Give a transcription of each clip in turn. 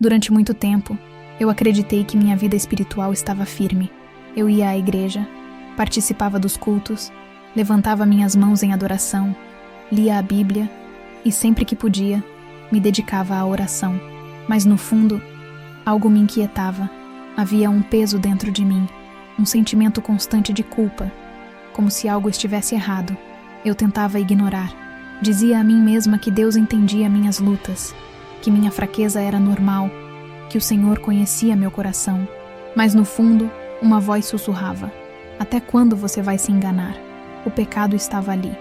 Durante muito tempo, eu acreditei que minha vida espiritual estava firme. Eu ia à igreja, participava dos cultos, levantava minhas mãos em adoração, lia a Bíblia e, sempre que podia, me dedicava à oração. Mas no fundo, algo me inquietava. Havia um peso dentro de mim, um sentimento constante de culpa, como se algo estivesse errado. Eu tentava ignorar. Dizia a mim mesma que Deus entendia minhas lutas, que minha fraqueza era normal, que o Senhor conhecia meu coração. Mas no fundo, uma voz sussurrava: até quando você vai se enganar? O pecado estava ali,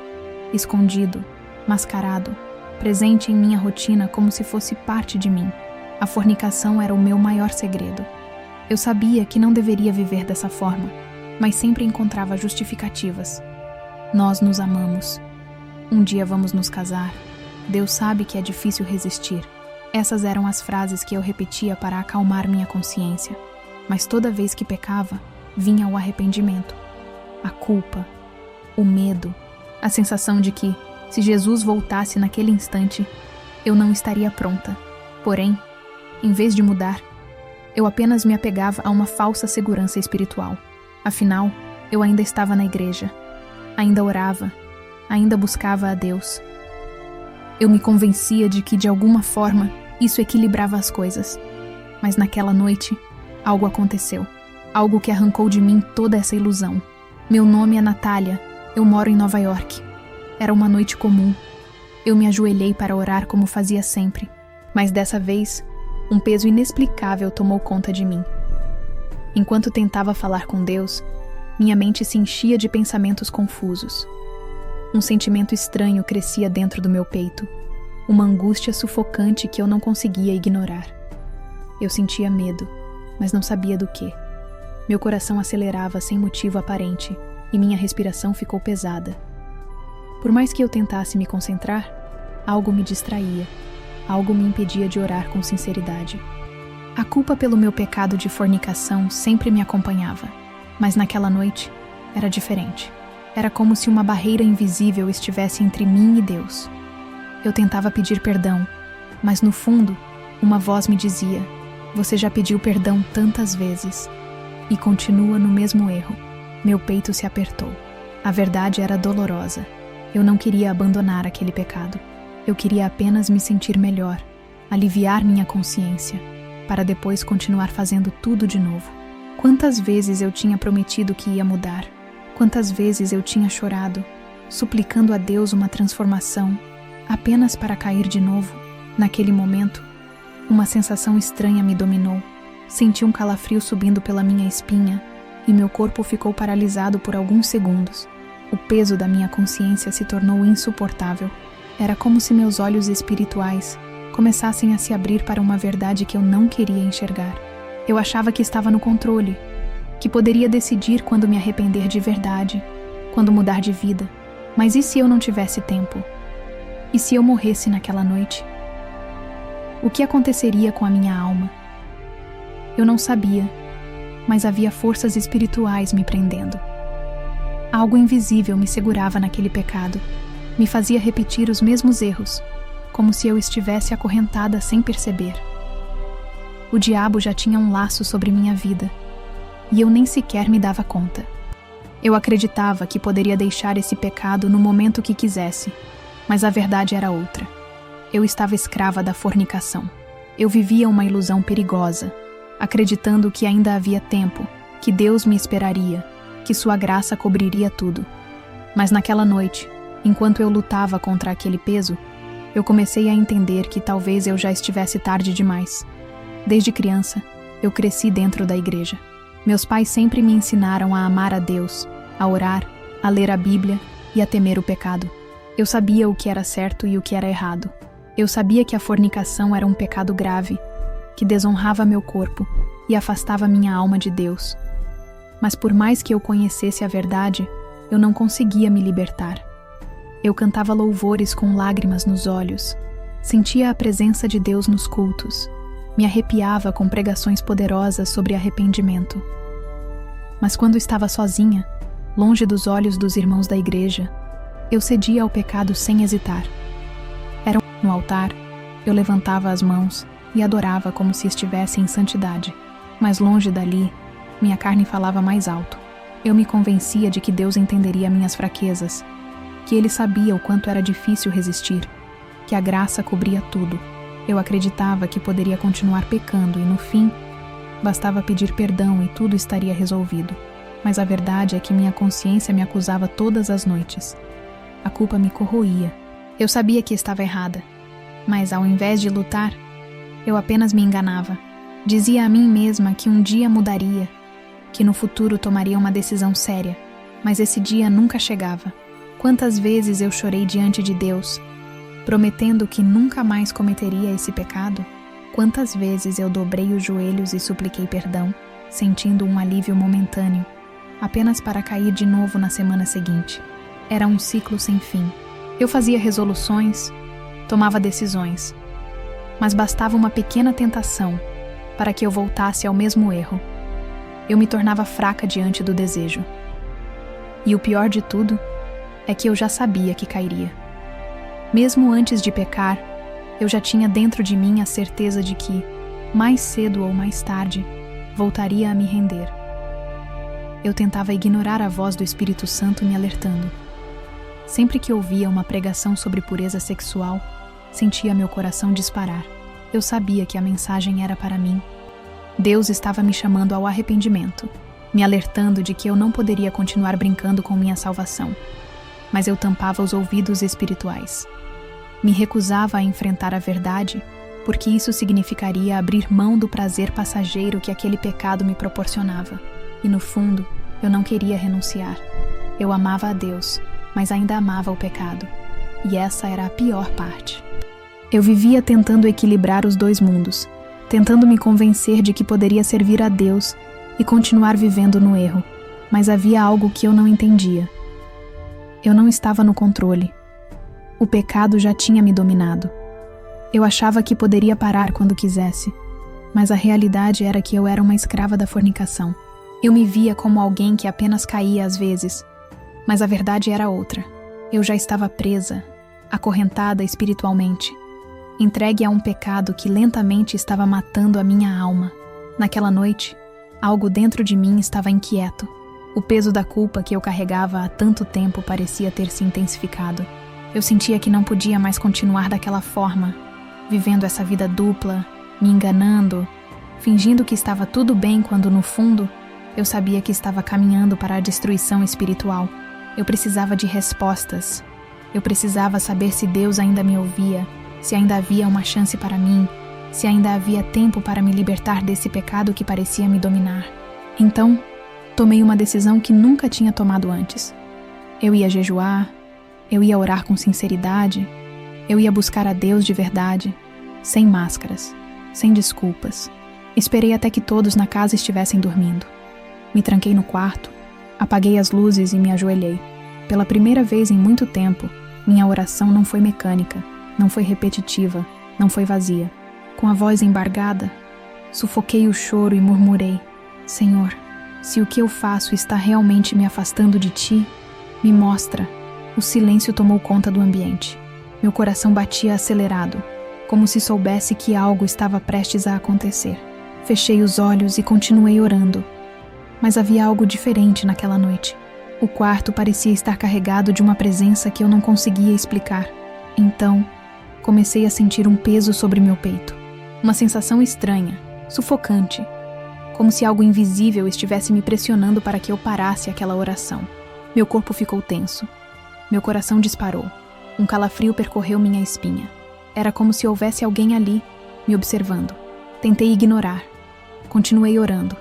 escondido, mascarado, presente em minha rotina como se fosse parte de mim. A fornicação era o meu maior segredo. Eu sabia que não deveria viver dessa forma, mas sempre encontrava justificativas. Nós nos amamos. Um dia vamos nos casar. Deus sabe que é difícil resistir. Essas eram as frases que eu repetia para acalmar minha consciência. Mas toda vez que pecava, vinha o arrependimento, a culpa, o medo, a sensação de que, se Jesus voltasse naquele instante, eu não estaria pronta. Porém, em vez de mudar, eu apenas me apegava a uma falsa segurança espiritual. Afinal, eu ainda estava na igreja, ainda orava, ainda buscava a Deus. Eu me convencia de que, de alguma forma, isso equilibrava as coisas. Mas naquela noite, algo aconteceu. Algo que arrancou de mim toda essa ilusão. Meu nome é Natália, eu moro em Nova York. Era uma noite comum. Eu me ajoelhei para orar como fazia sempre. Mas dessa vez, um peso inexplicável tomou conta de mim. Enquanto tentava falar com Deus, minha mente se enchia de pensamentos confusos. Um sentimento estranho crescia dentro do meu peito, uma angústia sufocante que eu não conseguia ignorar. Eu sentia medo, mas não sabia do que. Meu coração acelerava sem motivo aparente e minha respiração ficou pesada. Por mais que eu tentasse me concentrar, algo me distraía, algo me impedia de orar com sinceridade. A culpa pelo meu pecado de fornicação sempre me acompanhava, mas naquela noite era diferente. Era como se uma barreira invisível estivesse entre mim e Deus. Eu tentava pedir perdão, mas no fundo, uma voz me dizia: você já pediu perdão tantas vezes e continua no mesmo erro. Meu peito se apertou. A verdade era dolorosa. Eu não queria abandonar aquele pecado. Eu queria apenas me sentir melhor, aliviar minha consciência, para depois continuar fazendo tudo de novo. Quantas vezes eu tinha prometido que ia mudar? Quantas vezes eu tinha chorado, suplicando a Deus uma transformação, apenas para cair de novo? Naquele momento, uma sensação estranha me dominou. Senti um calafrio subindo pela minha espinha e meu corpo ficou paralisado por alguns segundos. O peso da minha consciência se tornou insuportável. Era como se meus olhos espirituais começassem a se abrir para uma verdade que eu não queria enxergar. Eu achava que estava no controle, que poderia decidir quando me arrepender de verdade, quando mudar de vida. Mas e se eu não tivesse tempo? E se eu morresse naquela noite? O que aconteceria com a minha alma? Eu não sabia, mas havia forças espirituais me prendendo. Algo invisível me segurava naquele pecado, me fazia repetir os mesmos erros, como se eu estivesse acorrentada sem perceber. O diabo já tinha um laço sobre minha vida, e eu nem sequer me dava conta. Eu acreditava que poderia deixar esse pecado no momento que quisesse, mas a verdade era outra. Eu estava escrava da fornicação. Eu vivia uma ilusão perigosa, acreditando que ainda havia tempo, que Deus me esperaria, que sua graça cobriria tudo. Mas naquela noite, enquanto eu lutava contra aquele peso, eu comecei a entender que talvez eu já estivesse tarde demais. Desde criança, eu cresci dentro da igreja. Meus pais sempre me ensinaram a amar a Deus, a orar, a ler a Bíblia e a temer o pecado. Eu sabia o que era certo e o que era errado. Eu sabia que a fornicação era um pecado grave, que desonrava meu corpo e afastava minha alma de Deus. Mas por mais que eu conhecesse a verdade, eu não conseguia me libertar. Eu cantava louvores com lágrimas nos olhos, sentia a presença de Deus nos cultos, me arrepiava com pregações poderosas sobre arrependimento. Mas quando estava sozinha, longe dos olhos dos irmãos da igreja, eu cedia ao pecado sem hesitar. No altar, eu levantava as mãos e adorava como se estivesse em santidade. Mas longe dali, minha carne falava mais alto. Eu me convencia de que Deus entenderia minhas fraquezas, que Ele sabia o quanto era difícil resistir, que a graça cobria tudo. Eu acreditava que poderia continuar pecando e, no fim, bastava pedir perdão e tudo estaria resolvido. Mas a verdade é que minha consciência me acusava todas as noites. A culpa me corroía. Eu sabia que estava errada, mas ao invés de lutar, eu apenas me enganava. Dizia a mim mesma que um dia mudaria, que no futuro tomaria uma decisão séria, mas esse dia nunca chegava. Quantas vezes eu chorei diante de Deus, prometendo que nunca mais cometeria esse pecado? Quantas vezes eu dobrei os joelhos e supliquei perdão, sentindo um alívio momentâneo, apenas para cair de novo na semana seguinte. Era um ciclo sem fim. Eu fazia resoluções, tomava decisões, mas bastava uma pequena tentação para que eu voltasse ao mesmo erro. Eu me tornava fraca diante do desejo. E o pior de tudo é que eu já sabia que cairia. Mesmo antes de pecar, eu já tinha dentro de mim a certeza de que, mais cedo ou mais tarde, voltaria a me render. Eu tentava ignorar a voz do Espírito Santo me alertando. Sempre que ouvia uma pregação sobre pureza sexual, sentia meu coração disparar. Eu sabia que a mensagem era para mim. Deus estava me chamando ao arrependimento, me alertando de que eu não poderia continuar brincando com minha salvação. Mas eu tampava os ouvidos espirituais. Me recusava a enfrentar a verdade, porque isso significaria abrir mão do prazer passageiro que aquele pecado me proporcionava. E no fundo, eu não queria renunciar. Eu amava a Deus, mas ainda amava o pecado. E essa era a pior parte. Eu vivia tentando equilibrar os dois mundos, tentando me convencer de que poderia servir a Deus e continuar vivendo no erro, mas havia algo que eu não entendia. Eu não estava no controle. O pecado já tinha me dominado. Eu achava que poderia parar quando quisesse, mas a realidade era que eu era uma escrava da fornicação. Eu me via como alguém que apenas caía às vezes, mas a verdade era outra. Eu já estava presa, acorrentada espiritualmente, entregue a um pecado que lentamente estava matando a minha alma. Naquela noite, algo dentro de mim estava inquieto. O peso da culpa que eu carregava há tanto tempo parecia ter se intensificado. Eu sentia que não podia mais continuar daquela forma, vivendo essa vida dupla, me enganando, fingindo que estava tudo bem quando, no fundo, eu sabia que estava caminhando para a destruição espiritual. Eu precisava de respostas. Eu precisava saber se Deus ainda me ouvia, se ainda havia uma chance para mim, se ainda havia tempo para me libertar desse pecado que parecia me dominar. Então, tomei uma decisão que nunca tinha tomado antes. Eu ia jejuar, eu ia orar com sinceridade, eu ia buscar a Deus de verdade, sem máscaras, sem desculpas. Esperei até que todos na casa estivessem dormindo. Me tranquei no quarto, apaguei as luzes e me ajoelhei. Pela primeira vez em muito tempo, minha oração não foi mecânica, não foi repetitiva, não foi vazia. Com a voz embargada, sufoquei o choro e murmurei: Senhor, se o que eu faço está realmente me afastando de Ti, me mostra. O silêncio tomou conta do ambiente. Meu coração batia acelerado, como se soubesse que algo estava prestes a acontecer. Fechei os olhos e continuei orando. Mas havia algo diferente naquela noite. O quarto parecia estar carregado de uma presença que eu não conseguia explicar. Então, comecei a sentir um peso sobre meu peito. Uma sensação estranha, sufocante, como se algo invisível estivesse me pressionando para que eu parasse aquela oração. Meu corpo ficou tenso. Meu coração disparou. Um calafrio percorreu minha espinha. Era como se houvesse alguém ali, me observando. Tentei ignorar. Continuei orando,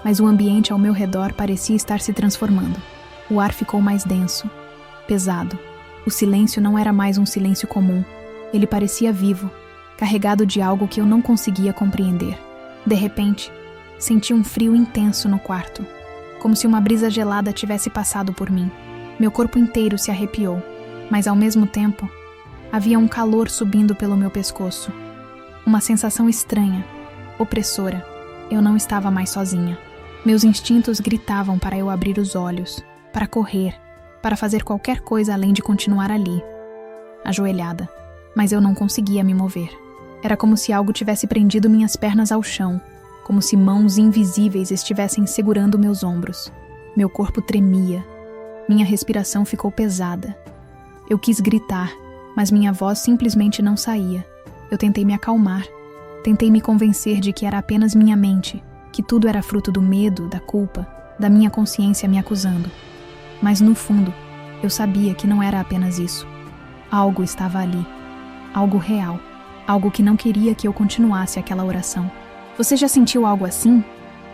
mas o ambiente ao meu redor parecia estar se transformando. O ar ficou mais denso, pesado. O silêncio não era mais um silêncio comum. Ele parecia vivo, carregado de algo que eu não conseguia compreender. De repente, senti um frio intenso no quarto, como se uma brisa gelada tivesse passado por mim. Meu corpo inteiro se arrepiou, mas ao mesmo tempo, havia um calor subindo pelo meu pescoço. Uma sensação estranha, opressora. Eu não estava mais sozinha. Meus instintos gritavam para eu abrir os olhos, para correr, para fazer qualquer coisa além de continuar ali, ajoelhada. Mas eu não conseguia me mover. Era como se algo tivesse prendido minhas pernas ao chão, como se mãos invisíveis estivessem segurando meus ombros. Meu corpo tremia. Minha respiração ficou pesada. Eu quis gritar, mas minha voz simplesmente não saía. Eu tentei me acalmar. Tentei me convencer de que era apenas minha mente, que tudo era fruto do medo, da culpa, da minha consciência me acusando. Mas no fundo, eu sabia que não era apenas isso. Algo estava ali. Algo real. Algo que não queria que eu continuasse aquela oração. Você já sentiu algo assim?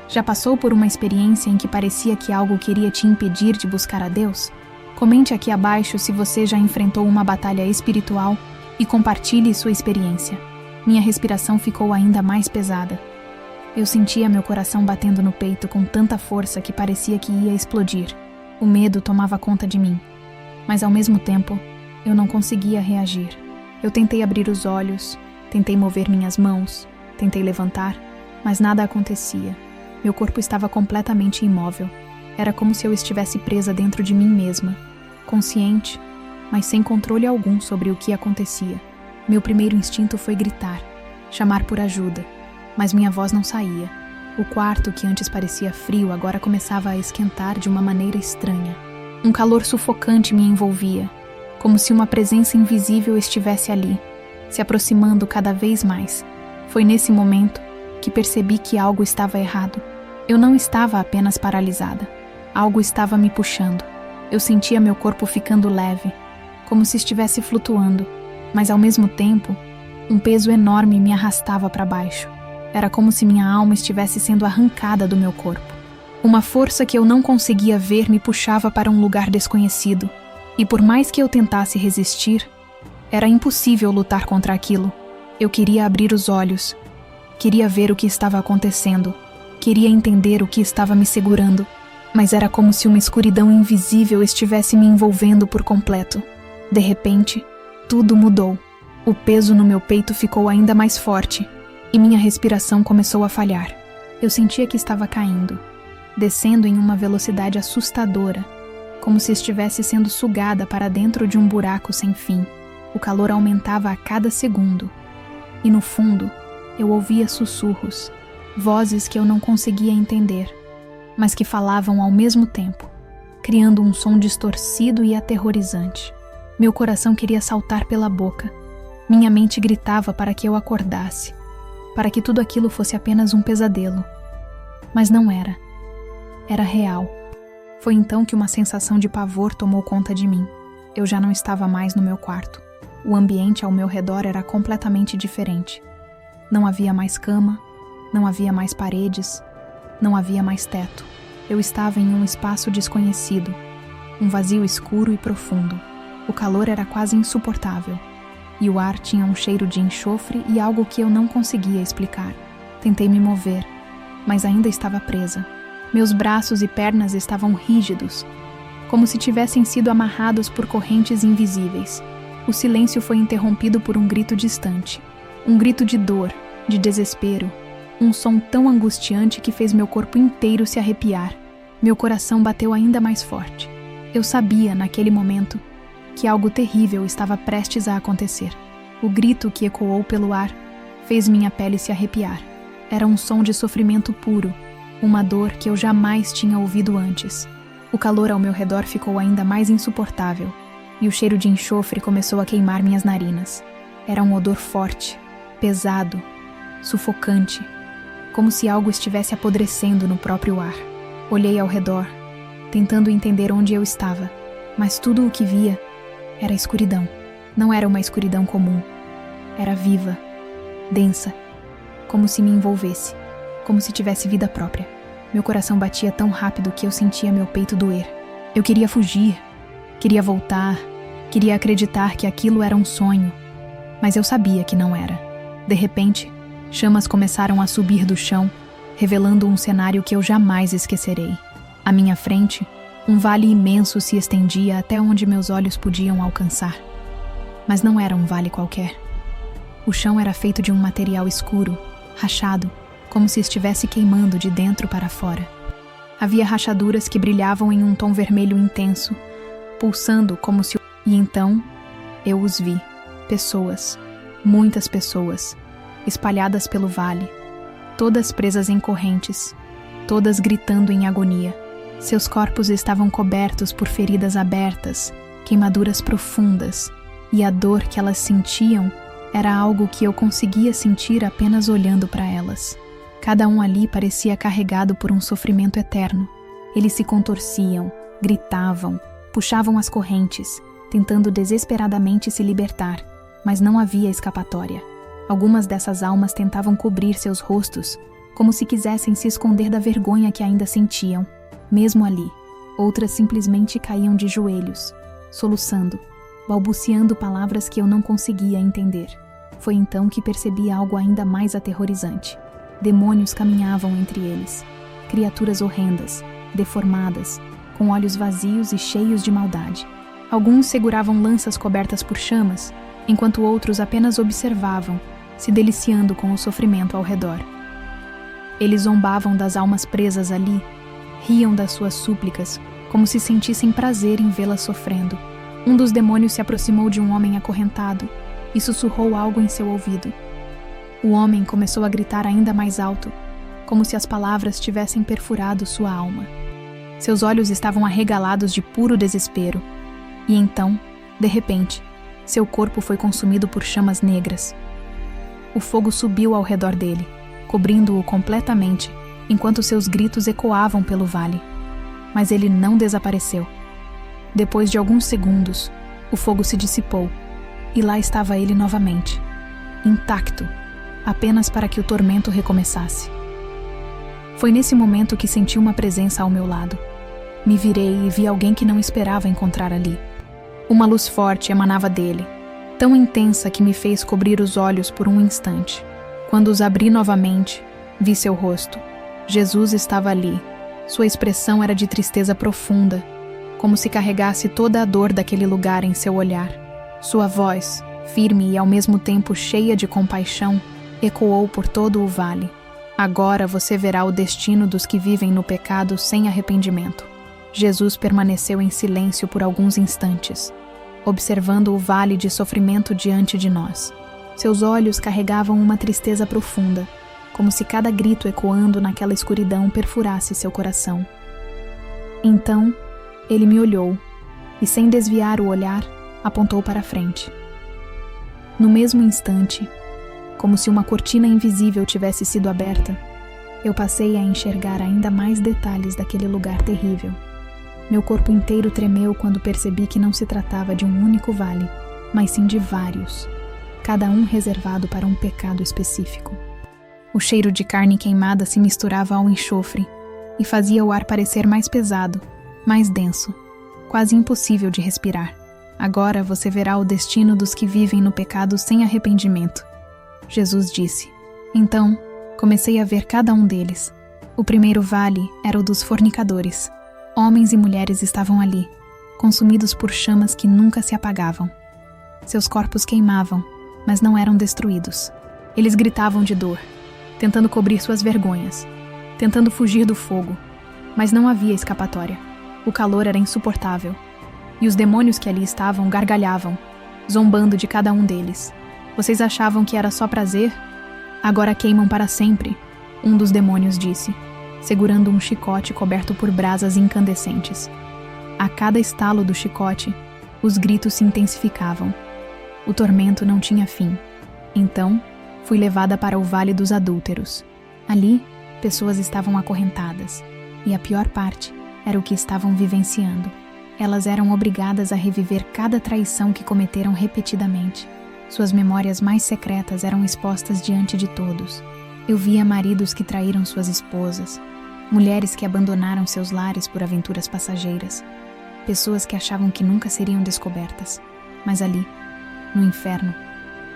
Já passou por uma experiência em que parecia que algo queria te impedir de buscar a Deus? Comente aqui abaixo se você já enfrentou uma batalha espiritual e compartilhe sua experiência. Minha respiração ficou ainda mais pesada. Eu sentia meu coração batendo no peito com tanta força que parecia que ia explodir. O medo tomava conta de mim. Mas ao mesmo tempo, eu não conseguia reagir. Eu tentei abrir os olhos, tentei mover minhas mãos, tentei levantar, mas nada acontecia. Meu corpo estava completamente imóvel. Era como se eu estivesse presa dentro de mim mesma, consciente, mas sem controle algum sobre o que acontecia. Meu primeiro instinto foi gritar, chamar por ajuda, mas minha voz não saía. O quarto, que antes parecia frio, agora começava a esquentar de uma maneira estranha. Um calor sufocante me envolvia, como se uma presença invisível estivesse ali, se aproximando cada vez mais. Foi nesse momento que percebi que algo estava errado. Eu não estava apenas paralisada. Algo estava me puxando. Eu sentia meu corpo ficando leve, como se estivesse flutuando. Mas ao mesmo tempo, um peso enorme me arrastava para baixo. Era como se minha alma estivesse sendo arrancada do meu corpo. Uma força que eu não conseguia ver me puxava para um lugar desconhecido. E por mais que eu tentasse resistir, era impossível lutar contra aquilo. Eu queria abrir os olhos. Queria ver o que estava acontecendo. Queria entender o que estava me segurando. Mas era como se uma escuridão invisível estivesse me envolvendo por completo. De repente, tudo mudou. O peso no meu peito ficou ainda mais forte e minha respiração começou a falhar. Eu sentia que estava caindo, descendo em uma velocidade assustadora, como se estivesse sendo sugada para dentro de um buraco sem fim. O calor aumentava a cada segundo. E no fundo, eu ouvia sussurros, vozes que eu não conseguia entender, mas que falavam ao mesmo tempo, criando um som distorcido e aterrorizante. Meu coração queria saltar pela boca. Minha mente gritava para que eu acordasse, para que tudo aquilo fosse apenas um pesadelo. Mas não era. Era real. Foi então que uma sensação de pavor tomou conta de mim. Eu já não estava mais no meu quarto. O ambiente ao meu redor era completamente diferente. Não havia mais cama, não havia mais paredes, não havia mais teto. Eu estava em um espaço desconhecido, um vazio escuro e profundo. O calor era quase insuportável, e o ar tinha um cheiro de enxofre e algo que eu não conseguia explicar. Tentei me mover, mas ainda estava presa. Meus braços e pernas estavam rígidos, como se tivessem sido amarrados por correntes invisíveis. O silêncio foi interrompido por um grito distante. Um grito de dor, de desespero. Um som tão angustiante que fez meu corpo inteiro se arrepiar. Meu coração bateu ainda mais forte. Eu sabia, naquele momento, que algo terrível estava prestes a acontecer. O grito que ecoou pelo ar fez minha pele se arrepiar. Era um som de sofrimento puro, uma dor que eu jamais tinha ouvido antes. O calor ao meu redor ficou ainda mais insuportável, e o cheiro de enxofre começou a queimar minhas narinas. Era um odor forte, pesado, sufocante, como se algo estivesse apodrecendo no próprio ar. Olhei ao redor, tentando entender onde eu estava, mas tudo o que via era escuridão. Não era uma escuridão comum. Era viva, densa, como se me envolvesse, como se tivesse vida própria. Meu coração batia tão rápido que eu sentia meu peito doer. Eu queria fugir, queria voltar, queria acreditar que aquilo era um sonho, mas eu sabia que não era. De repente, chamas começaram a subir do chão, revelando um cenário que eu jamais esquecerei. À minha frente, um vale imenso se estendia até onde meus olhos podiam alcançar. Mas não era um vale qualquer. O chão era feito de um material escuro, rachado, como se estivesse queimando de dentro para fora. Havia rachaduras que brilhavam em um tom vermelho intenso, pulsando como se... E então, eu os vi. Pessoas, muitas pessoas, espalhadas pelo vale, todas presas em correntes, todas gritando em agonia. Seus corpos estavam cobertos por feridas abertas, queimaduras profundas, e a dor que elas sentiam era algo que eu conseguia sentir apenas olhando para elas. Cada um ali parecia carregado por um sofrimento eterno. Eles se contorciam, gritavam, puxavam as correntes, tentando desesperadamente se libertar, mas não havia escapatória. Algumas dessas almas tentavam cobrir seus rostos, como se quisessem se esconder da vergonha que ainda sentiam. Mesmo ali, outras simplesmente caíam de joelhos, soluçando, balbuciando palavras que eu não conseguia entender. Foi então que percebi algo ainda mais aterrorizante. Demônios caminhavam entre eles, criaturas horrendas, deformadas, com olhos vazios e cheios de maldade. Alguns seguravam lanças cobertas por chamas, enquanto outros apenas observavam, se deliciando com o sofrimento ao redor. Eles zombavam das almas presas ali, riam das suas súplicas, como se sentissem prazer em vê-las sofrendo. Um dos demônios se aproximou de um homem acorrentado e sussurrou algo em seu ouvido. O homem começou a gritar ainda mais alto, como se as palavras tivessem perfurado sua alma. Seus olhos estavam arregalados de puro desespero, e então, de repente, seu corpo foi consumido por chamas negras. O fogo subiu ao redor dele, cobrindo-o completamente, enquanto seus gritos ecoavam pelo vale. Mas ele não desapareceu. Depois de alguns segundos, o fogo se dissipou, e lá estava ele novamente, intacto, apenas para que o tormento recomeçasse. Foi nesse momento que senti uma presença ao meu lado. Me virei e vi alguém que não esperava encontrar ali. Uma luz forte emanava dele, tão intensa que me fez cobrir os olhos por um instante. Quando os abri novamente, vi seu rosto. Jesus estava ali. Sua expressão era de tristeza profunda, como se carregasse toda a dor daquele lugar em seu olhar. Sua voz, firme e ao mesmo tempo cheia de compaixão, ecoou por todo o vale. Agora você verá o destino dos que vivem no pecado sem arrependimento. Jesus permaneceu em silêncio por alguns instantes, observando o vale de sofrimento diante de nós. Seus olhos carregavam uma tristeza profunda, como se cada grito ecoando naquela escuridão perfurasse seu coração. Então, ele me olhou e, sem desviar o olhar, apontou para a frente. No mesmo instante, como se uma cortina invisível tivesse sido aberta, eu passei a enxergar ainda mais detalhes daquele lugar terrível. Meu corpo inteiro tremeu quando percebi que não se tratava de um único vale, mas sim de vários, cada um reservado para um pecado específico. O cheiro de carne queimada se misturava ao enxofre e fazia o ar parecer mais pesado, mais denso, quase impossível de respirar. Agora você verá o destino dos que vivem no pecado sem arrependimento, Jesus disse. Então, comecei a ver cada um deles. O primeiro vale era o dos fornicadores. Homens e mulheres estavam ali, consumidos por chamas que nunca se apagavam. Seus corpos queimavam, mas não eram destruídos. Eles gritavam de dor, tentando cobrir suas vergonhas, tentando fugir do fogo, mas não havia escapatória. O calor era insuportável, e os demônios que ali estavam gargalhavam, zombando de cada um deles. Vocês achavam que era só prazer? Agora queimam para sempre, um dos demônios disse, segurando um chicote coberto por brasas incandescentes. A cada estalo do chicote, os gritos se intensificavam. O tormento não tinha fim. Então, fui levada para o Vale dos Adúlteros. Ali, pessoas estavam acorrentadas, e a pior parte era o que estavam vivenciando. Elas eram obrigadas a reviver cada traição que cometeram repetidamente. Suas memórias mais secretas eram expostas diante de todos. Eu via maridos que traíram suas esposas, mulheres que abandonaram seus lares por aventuras passageiras, pessoas que achavam que nunca seriam descobertas. Mas ali, no inferno,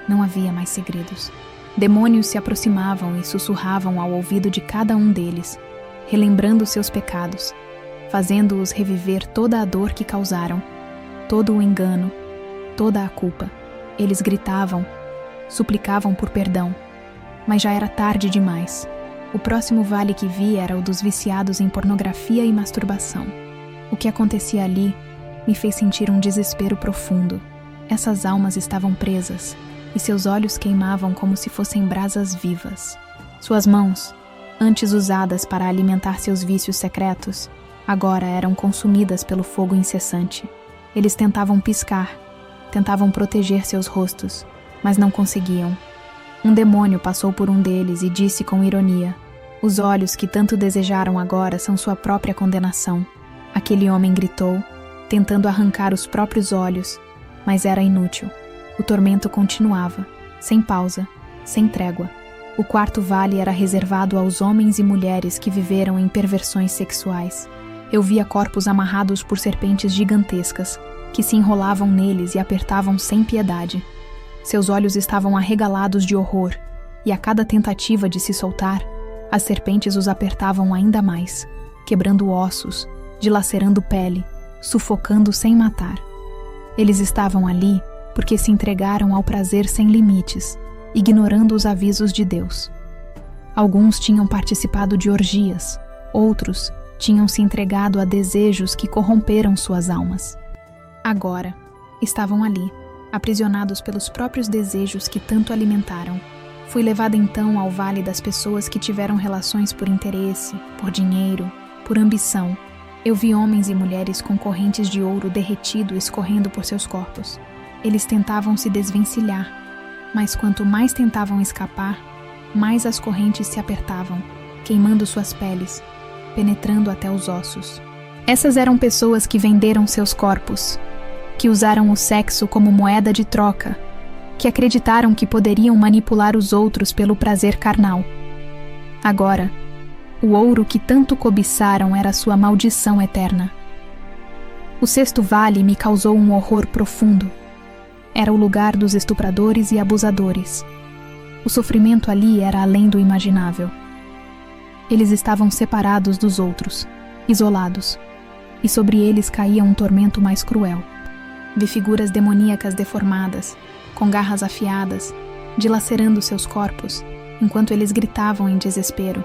não havia mais segredos. Demônios se aproximavam e sussurravam ao ouvido de cada um deles, relembrando seus pecados, fazendo-os reviver toda a dor que causaram, todo o engano, toda a culpa. Eles gritavam, suplicavam por perdão, mas já era tarde demais. O próximo vale que vi era o dos viciados em pornografia e masturbação. O que acontecia ali me fez sentir um desespero profundo. Essas almas estavam presas, e seus olhos queimavam como se fossem brasas vivas. Suas mãos, antes usadas para alimentar seus vícios secretos, agora eram consumidas pelo fogo incessante. Eles tentavam piscar, tentavam proteger seus rostos, mas não conseguiam. Um demônio passou por um deles e disse com ironia: "Os olhos que tanto desejaram agora são sua própria condenação." Aquele homem gritou, tentando arrancar os próprios olhos, mas era inútil. O tormento continuava, sem pausa, sem trégua. O quarto vale era reservado aos homens e mulheres que viveram em perversões sexuais. Eu via corpos amarrados por serpentes gigantescas, que se enrolavam neles e apertavam sem piedade. Seus olhos estavam arregalados de horror, e a cada tentativa de se soltar, as serpentes os apertavam ainda mais, quebrando ossos, dilacerando pele, sufocando sem matar. Eles estavam ali porque se entregaram ao prazer sem limites, ignorando os avisos de Deus. Alguns tinham participado de orgias, outros tinham se entregado a desejos que corromperam suas almas. Agora, estavam ali, aprisionados pelos próprios desejos que tanto alimentaram. Fui levada então ao vale das pessoas que tiveram relações por interesse, por dinheiro, por ambição. Eu vi homens e mulheres com correntes de ouro derretido escorrendo por seus corpos. Eles tentavam se desvencilhar, mas quanto mais tentavam escapar, mais as correntes se apertavam, queimando suas peles, penetrando até os ossos. Essas eram pessoas que venderam seus corpos, que usaram o sexo como moeda de troca, que acreditaram que poderiam manipular os outros pelo prazer carnal. Agora, o ouro que tanto cobiçaram era sua maldição eterna. O sexto vale me causou um horror profundo. Era o lugar dos estupradores e abusadores. O sofrimento ali era além do imaginável. Eles estavam separados dos outros, isolados, e sobre eles caía um tormento mais cruel. Vi figuras demoníacas deformadas, com garras afiadas, dilacerando seus corpos, enquanto eles gritavam em desespero.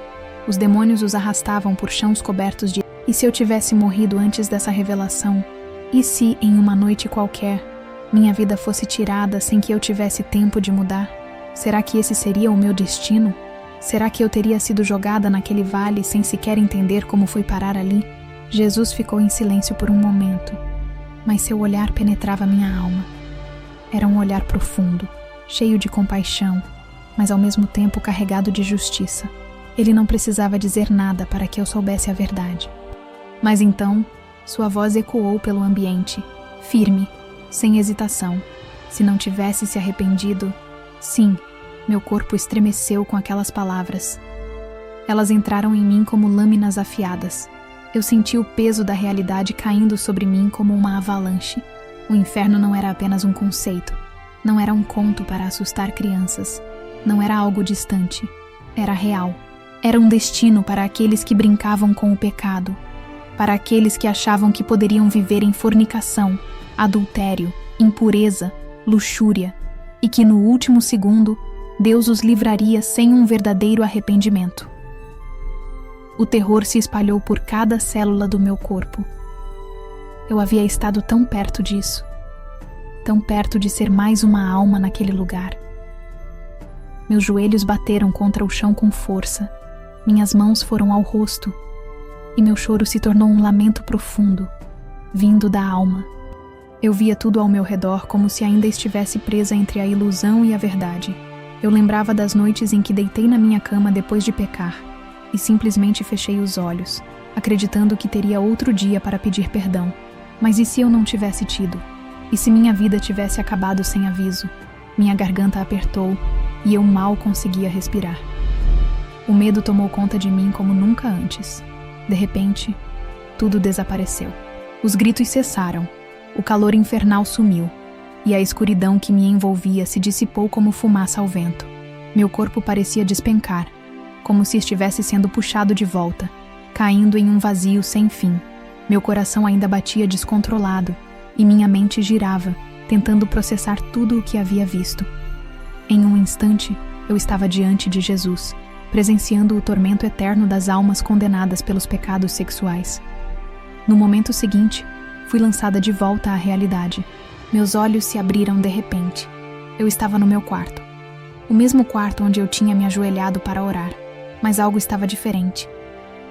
Os demônios os arrastavam por chãos cobertos de... E se eu tivesse morrido antes dessa revelação? E se, em uma noite qualquer, minha vida fosse tirada sem que eu tivesse tempo de mudar? Será que esse seria o meu destino? Será que eu teria sido jogada naquele vale sem sequer entender como fui parar ali? Jesus ficou em silêncio por um momento, mas seu olhar penetrava minha alma. Era um olhar profundo, cheio de compaixão, mas ao mesmo tempo carregado de justiça. Ele não precisava dizer nada para que eu soubesse a verdade. Mas então, sua voz ecoou pelo ambiente, firme, sem hesitação. Se não tivesse se arrependido, sim, meu corpo estremeceu com aquelas palavras. Elas entraram em mim como lâminas afiadas. Eu senti o peso da realidade caindo sobre mim como uma avalanche. O inferno não era apenas um conceito, não era um conto para assustar crianças, não era algo distante, era real. Era um destino para aqueles que brincavam com o pecado, para aqueles que achavam que poderiam viver em fornicação, adultério, impureza, luxúria, e que no último segundo Deus os livraria sem um verdadeiro arrependimento. O terror se espalhou por cada célula do meu corpo. Eu havia estado tão perto disso, tão perto de ser mais uma alma naquele lugar. Meus joelhos bateram contra o chão com força, minhas mãos foram ao rosto, e meu choro se tornou um lamento profundo, vindo da alma. Eu via tudo ao meu redor como se ainda estivesse presa entre a ilusão e a verdade. Eu lembrava das noites em que deitei na minha cama depois de pecar, e simplesmente fechei os olhos, acreditando que teria outro dia para pedir perdão. Mas e se eu não tivesse tido? E se minha vida tivesse acabado sem aviso? Minha garganta apertou, e eu mal conseguia respirar. O medo tomou conta de mim como nunca antes. De repente, tudo desapareceu. Os gritos cessaram, o calor infernal sumiu, e a escuridão que me envolvia se dissipou como fumaça ao vento. Meu corpo parecia despencar, como se estivesse sendo puxado de volta, caindo em um vazio sem fim. Meu coração ainda batia descontrolado, e minha mente girava, tentando processar tudo o que havia visto. Em um instante, eu estava diante de Jesus, presenciando o tormento eterno das almas condenadas pelos pecados sexuais. No momento seguinte, fui lançada de volta à realidade. Meus olhos se abriram de repente. Eu estava no meu quarto. O mesmo quarto onde eu tinha me ajoelhado para orar, mas algo estava diferente.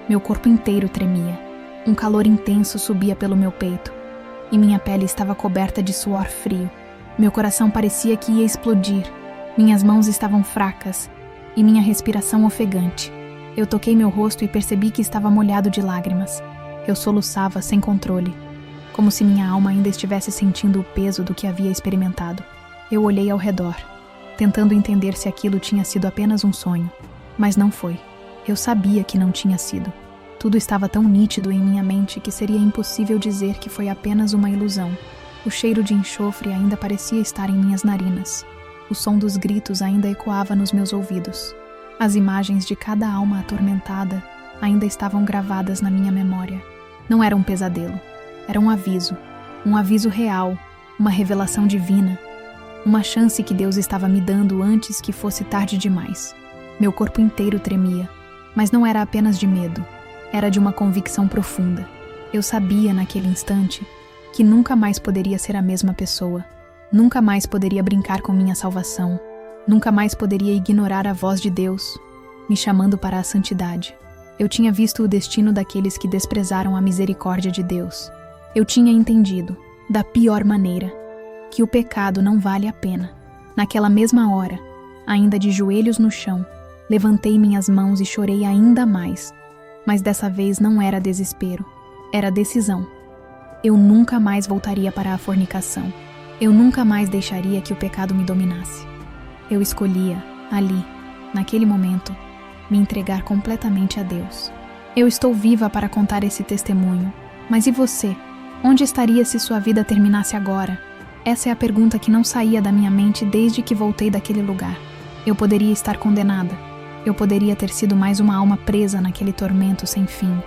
Meu corpo inteiro tremia. Um calor intenso subia pelo meu peito, e minha pele estava coberta de suor frio. Meu coração parecia que ia explodir. Minhas mãos estavam fracas, e minha respiração ofegante. Eu toquei meu rosto e percebi que estava molhado de lágrimas. Eu soluçava sem controle, como se minha alma ainda estivesse sentindo o peso do que havia experimentado. Eu olhei ao redor, tentando entender se aquilo tinha sido apenas um sonho, mas não foi. Eu sabia que não tinha sido. Tudo estava tão nítido em minha mente que seria impossível dizer que foi apenas uma ilusão. O cheiro de enxofre ainda parecia estar em minhas narinas. O som dos gritos ainda ecoava nos meus ouvidos. As imagens de cada alma atormentada ainda estavam gravadas na minha memória. Não era um pesadelo. Era um aviso real, uma revelação divina, uma chance que Deus estava me dando antes que fosse tarde demais. Meu corpo inteiro tremia, mas não era apenas de medo, era de uma convicção profunda. Eu sabia naquele instante que nunca mais poderia ser a mesma pessoa, nunca mais poderia brincar com minha salvação, nunca mais poderia ignorar a voz de Deus, me chamando para a santidade. Eu tinha visto o destino daqueles que desprezaram a misericórdia de Deus. Eu tinha entendido, da pior maneira, que o pecado não vale a pena. Naquela mesma hora, ainda de joelhos no chão, levantei minhas mãos e chorei ainda mais. Mas dessa vez não era desespero, era decisão. Eu nunca mais voltaria para a fornicação. Eu nunca mais deixaria que o pecado me dominasse. Eu escolhia, ali, naquele momento, me entregar completamente a Deus. Eu estou viva para contar esse testemunho. Mas e você? Onde estaria se sua vida terminasse agora? Essa é a pergunta que não saía da minha mente desde que voltei daquele lugar. Eu poderia estar condenada. Eu poderia ter sido mais uma alma presa naquele tormento sem fim.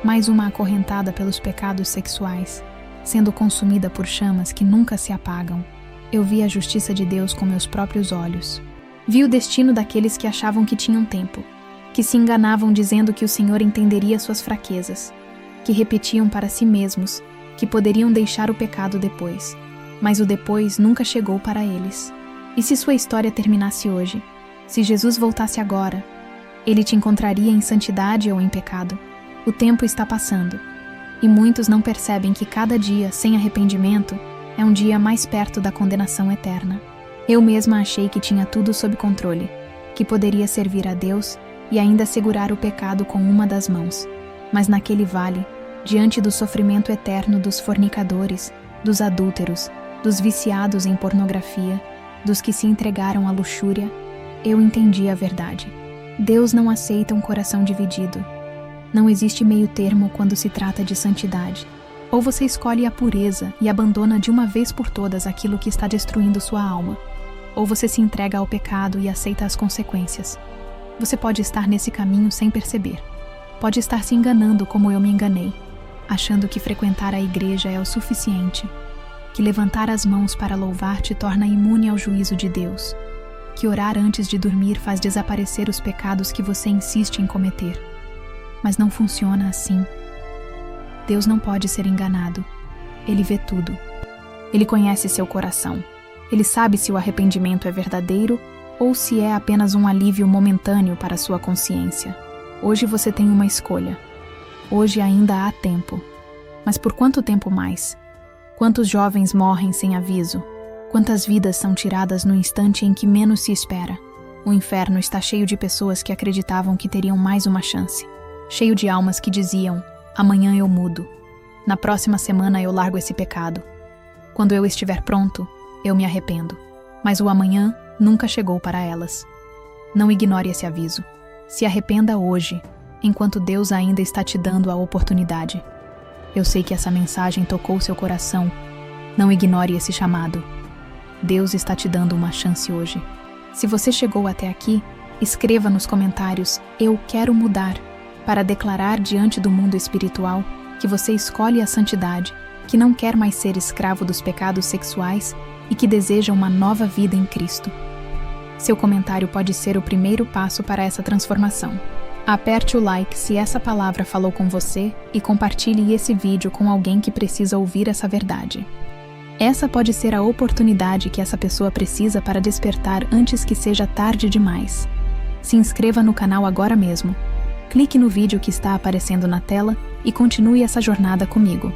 Mais uma acorrentada pelos pecados sexuais, sendo consumida por chamas que nunca se apagam. Eu vi a justiça de Deus com meus próprios olhos. Vi o destino daqueles que achavam que tinham tempo, que se enganavam dizendo que o Senhor entenderia suas fraquezas, que repetiam para si mesmos que poderiam deixar o pecado depois. Mas o depois nunca chegou para eles. E se sua história terminasse hoje? Se Jesus voltasse agora, ele te encontraria em santidade ou em pecado? O tempo está passando, e muitos não percebem que cada dia sem arrependimento é um dia mais perto da condenação eterna. Eu mesma achei que tinha tudo sob controle, que poderia servir a Deus e ainda segurar o pecado com uma das mãos. Mas naquele vale, diante do sofrimento eterno dos fornicadores, dos adúlteros, dos viciados em pornografia, dos que se entregaram à luxúria, eu entendi a verdade. Deus não aceita um coração dividido. Não existe meio termo quando se trata de santidade. Ou você escolhe a pureza e abandona de uma vez por todas aquilo que está destruindo sua alma, ou você se entrega ao pecado e aceita as consequências. Você pode estar nesse caminho sem perceber. Pode estar se enganando como eu me enganei, achando que frequentar a igreja é o suficiente, que levantar as mãos para louvar te torna imune ao juízo de Deus, que orar antes de dormir faz desaparecer os pecados que você insiste em cometer. Mas não funciona assim. Deus não pode ser enganado. Ele vê tudo. Ele conhece seu coração. Ele sabe se o arrependimento é verdadeiro ou se é apenas um alívio momentâneo para sua consciência. Hoje você tem uma escolha. Hoje ainda há tempo. Mas por quanto tempo mais? Quantos jovens morrem sem aviso? Quantas vidas são tiradas no instante em que menos se espera? O inferno está cheio de pessoas que acreditavam que teriam mais uma chance. Cheio de almas que diziam: amanhã eu mudo. Na próxima semana eu largo esse pecado. Quando eu estiver pronto, eu me arrependo. Mas o amanhã nunca chegou para elas. Não ignore esse aviso. Se arrependa hoje, enquanto Deus ainda está te dando a oportunidade. Eu sei que essa mensagem tocou seu coração. Não ignore esse chamado. Deus está te dando uma chance hoje. Se você chegou até aqui, escreva nos comentários "Eu quero mudar", para declarar diante do mundo espiritual que você escolhe a santidade, que não quer mais ser escravo dos pecados sexuais e que deseja uma nova vida em Cristo. Seu comentário pode ser o primeiro passo para essa transformação. Aperte o like se essa palavra falou com você e compartilhe esse vídeo com alguém que precisa ouvir essa verdade. Essa pode ser a oportunidade que essa pessoa precisa para despertar antes que seja tarde demais. Se inscreva no canal agora mesmo. Clique no vídeo que está aparecendo na tela e continue essa jornada comigo.